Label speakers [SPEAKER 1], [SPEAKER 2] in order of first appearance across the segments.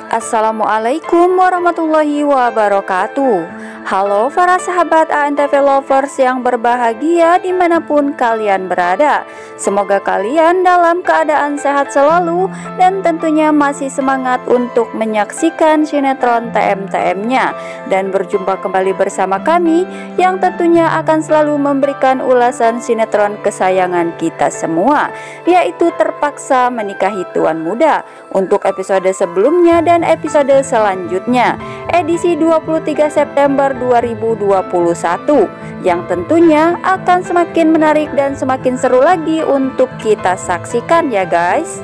[SPEAKER 1] Assalamualaikum warahmatullahi wabarakatuh. Halo para sahabat ANTV lovers yang berbahagia dimanapun kalian berada. Semoga kalian dalam keadaan sehat selalu dan tentunya masih semangat untuk menyaksikan sinetron TM-TM-nya. Dan berjumpa kembali bersama kami yang tentunya akan selalu memberikan ulasan sinetron kesayangan kita semua, yaitu Terpaksa Menikahi Tuan Muda. Untuk episode sebelumnya dan episode selanjutnya, edisi 23 September 2021, yang tentunya akan semakin menarik dan semakin seru lagi untuk kita saksikan ya guys.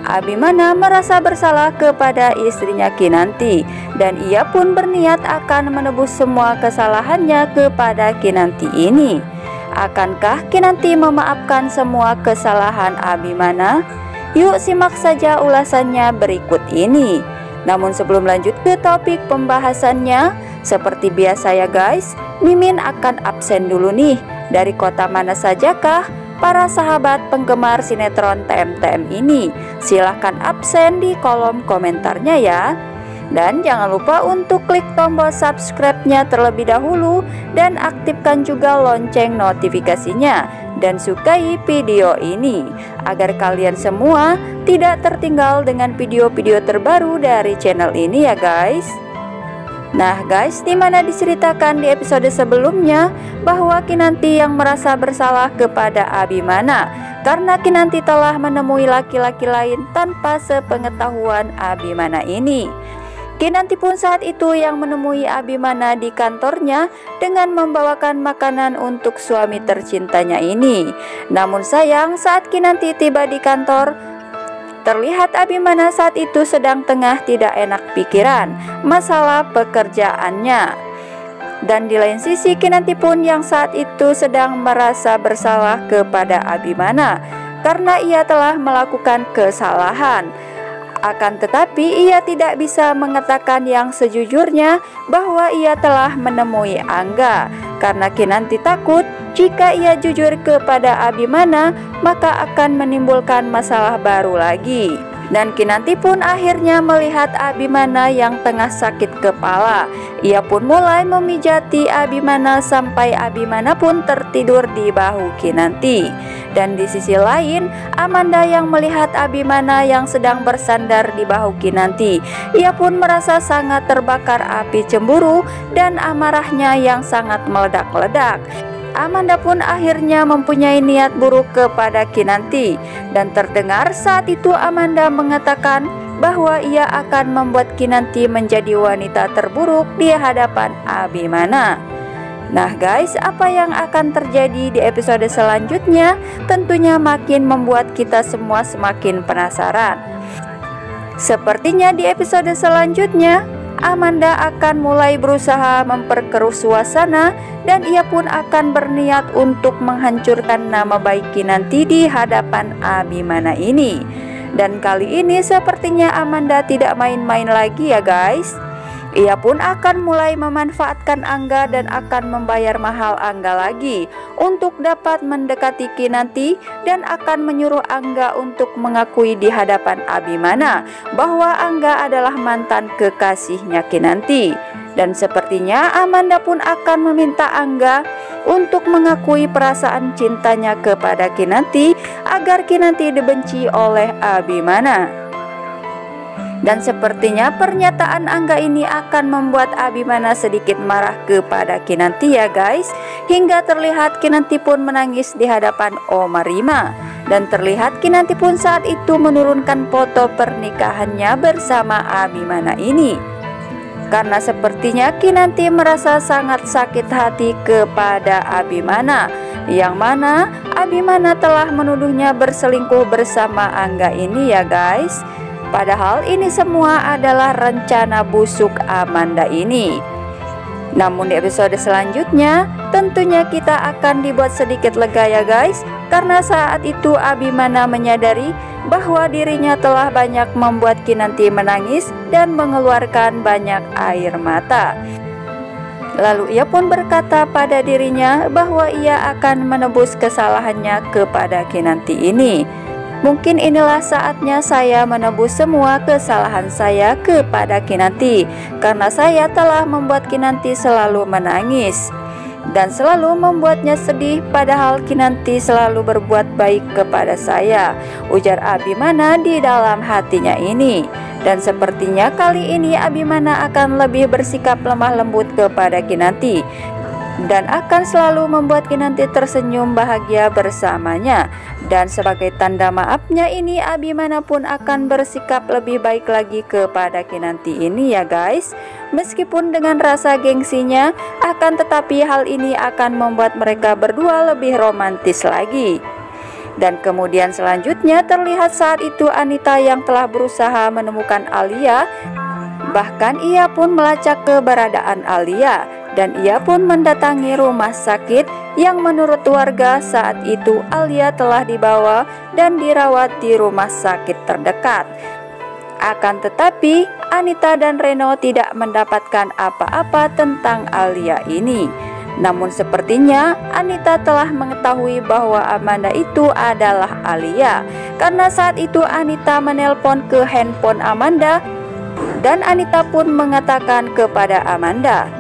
[SPEAKER 1] Abimana merasa bersalah kepada istrinya Kinanti, dan ia pun berniat akan menebus semua kesalahannya kepada Kinanti ini. Akankah Kinanti memaafkan semua kesalahan Abimana? Yuk simak saja ulasannya berikut ini. Namun sebelum lanjut ke topik pembahasannya, seperti biasa ya guys, Mimin akan absen dulu nih. Dari kota mana sajakah para sahabat penggemar sinetron TM-TM ini? Silahkan absen di kolom komentarnya ya. Dan jangan lupa untuk klik tombol subscribe-nya terlebih dahulu dan aktifkan juga lonceng notifikasinya. Dan sukai video ini agar kalian semua tidak tertinggal dengan video-video terbaru dari channel ini ya guys. Nah guys, dimana diceritakan di episode sebelumnya bahwa Kinanti yang merasa bersalah kepada Abimana karena Kinanti telah menemui laki-laki lain tanpa sepengetahuan Abimana ini. Kinanti pun saat itu yang menemui Abimana di kantornya dengan membawakan makanan untuk suami tercintanya ini. Namun sayang, saat Kinanti tiba di kantor, terlihat Abimana saat itu sedang tengah tidak enak pikiran masalah pekerjaannya. Dan di lain sisi Kinanti pun yang saat itu sedang merasa bersalah kepada Abimana karena ia telah melakukan kesalahan. Akan tetapi ia tidak bisa mengatakan yang sejujurnya bahwa ia telah menemui Angga, karena Kinanti takut jika ia jujur kepada Abimana maka akan menimbulkan masalah baru lagi. Dan Kinanti pun akhirnya melihat Abimana yang tengah sakit kepala. Ia pun mulai memijati Abimana sampai Abimana pun tertidur di bahu Kinanti. Dan di sisi lain, Amanda yang melihat Abimana yang sedang bersandar di bahu Kinanti. Ia pun merasa sangat terbakar api cemburu dan amarahnya yang sangat meledak-ledak. Amanda pun akhirnya mempunyai niat buruk kepada Kinanti, dan terdengar saat itu Amanda mengatakan bahwa ia akan membuat Kinanti menjadi wanita terburuk di hadapan Abimana. Nah guys, apa yang akan terjadi di episode selanjutnya tentunya makin membuat kita semua semakin penasaran. Sepertinya di episode selanjutnya Amanda akan mulai berusaha memperkeruh suasana dan ia pun akan berniat untuk menghancurkan nama baik Kinanti di hadapan Abimana ini. Dan kali ini sepertinya Amanda tidak main-main lagi ya guys. Ia pun akan mulai memanfaatkan Angga dan akan membayar mahal Angga lagi untuk dapat mendekati Kinanti, dan akan menyuruh Angga untuk mengakui di hadapan Abimana bahwa Angga adalah mantan kekasihnya Kinanti. Dan sepertinya Amanda pun akan meminta Angga untuk mengakui perasaan cintanya kepada Kinanti agar Kinanti dibenci oleh Abimana. Dan sepertinya pernyataan Angga ini akan membuat Abimana sedikit marah kepada Kinanti ya guys. Hingga terlihat Kinanti pun menangis di hadapan Oma Rima. Dan terlihat Kinanti pun saat itu menurunkan foto pernikahannya bersama Abimana ini. Karena sepertinya Kinanti merasa sangat sakit hati kepada Abimana, yang mana Abimana telah menuduhnya berselingkuh bersama Angga ini ya guys. Padahal ini semua adalah rencana busuk Amanda ini. Namun di episode selanjutnya tentunya kita akan dibuat sedikit lega ya guys, karena saat itu Abimana menyadari bahwa dirinya telah banyak membuat Kinanti menangis dan mengeluarkan banyak air mata. Lalu ia pun berkata pada dirinya bahwa ia akan menebus kesalahannya kepada Kinanti ini. Mungkin inilah saatnya saya menebus semua kesalahan saya kepada Kinanti, karena saya telah membuat Kinanti selalu menangis dan selalu membuatnya sedih, padahal Kinanti selalu berbuat baik kepada saya, ujar Abimana di dalam hatinya ini. Dan sepertinya kali ini Abimana akan lebih bersikap lemah lembut kepada Kinanti dan akan selalu membuat Kinanti tersenyum bahagia bersamanya. Dan sebagai tanda maafnya ini, Abimana pun akan bersikap lebih baik lagi kepada Kinanti ini ya guys. Meskipun dengan rasa gengsinya, akan tetapi hal ini akan membuat mereka berdua lebih romantis lagi. Dan kemudian selanjutnya terlihat saat itu Anita yang telah berusaha menemukan Alia. Bahkan ia pun melacak keberadaan Alia dan ia pun mendatangi rumah sakit yang menurut warga saat itu Alia telah dibawa dan dirawat di rumah sakit terdekat. Akan tetapi Anita dan Reno tidak mendapatkan apa-apa tentang Alia ini. Namun sepertinya Anita telah mengetahui bahwa Amanda itu adalah Alia, karena saat itu Anita menelpon ke handphone Amanda dan Anita pun mengatakan kepada Amanda,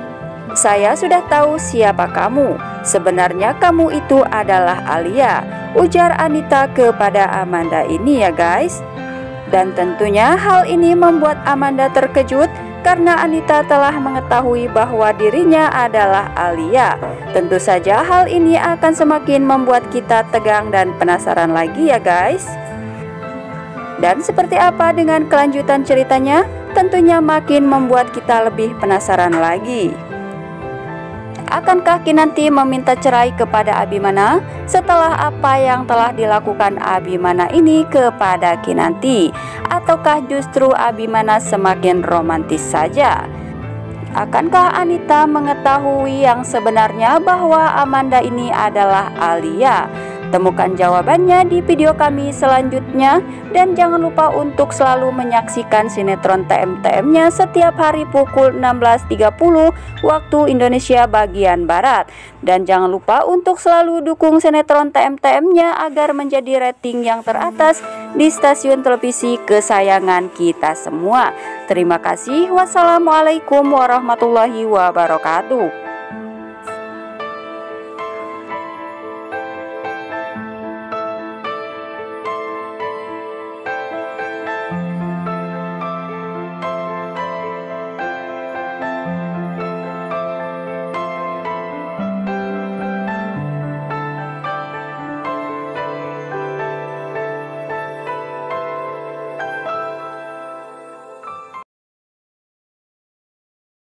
[SPEAKER 1] "Saya sudah tahu siapa kamu. Sebenarnya kamu itu adalah Alia," ujar Anita kepada Amanda ini ya guys. Dan tentunya hal ini membuat Amanda terkejut karena Anita telah mengetahui bahwa dirinya adalah Alia. Tentu saja hal ini akan semakin membuat kita tegang dan penasaran lagi ya guys. Dan seperti apa dengan kelanjutan ceritanya? Tentunya makin membuat kita lebih penasaran lagi. Akankah Kinanti meminta cerai kepada Abimana setelah apa yang telah dilakukan Abimana ini kepada Kinanti? Ataukah justru Abimana semakin romantis saja? Akankah Anita mengetahui yang sebenarnya bahwa Amanda ini adalah Alia? Temukan jawabannya di video kami selanjutnya. Dan jangan lupa untuk selalu menyaksikan sinetron TM-TM-nya setiap hari pukul 16.30 waktu Indonesia bagian Barat. Dan jangan lupa untuk selalu dukung sinetron TM-TM-nya agar menjadi rating yang teratas di stasiun televisi kesayangan kita semua. Terima kasih. Wassalamualaikum warahmatullahi wabarakatuh.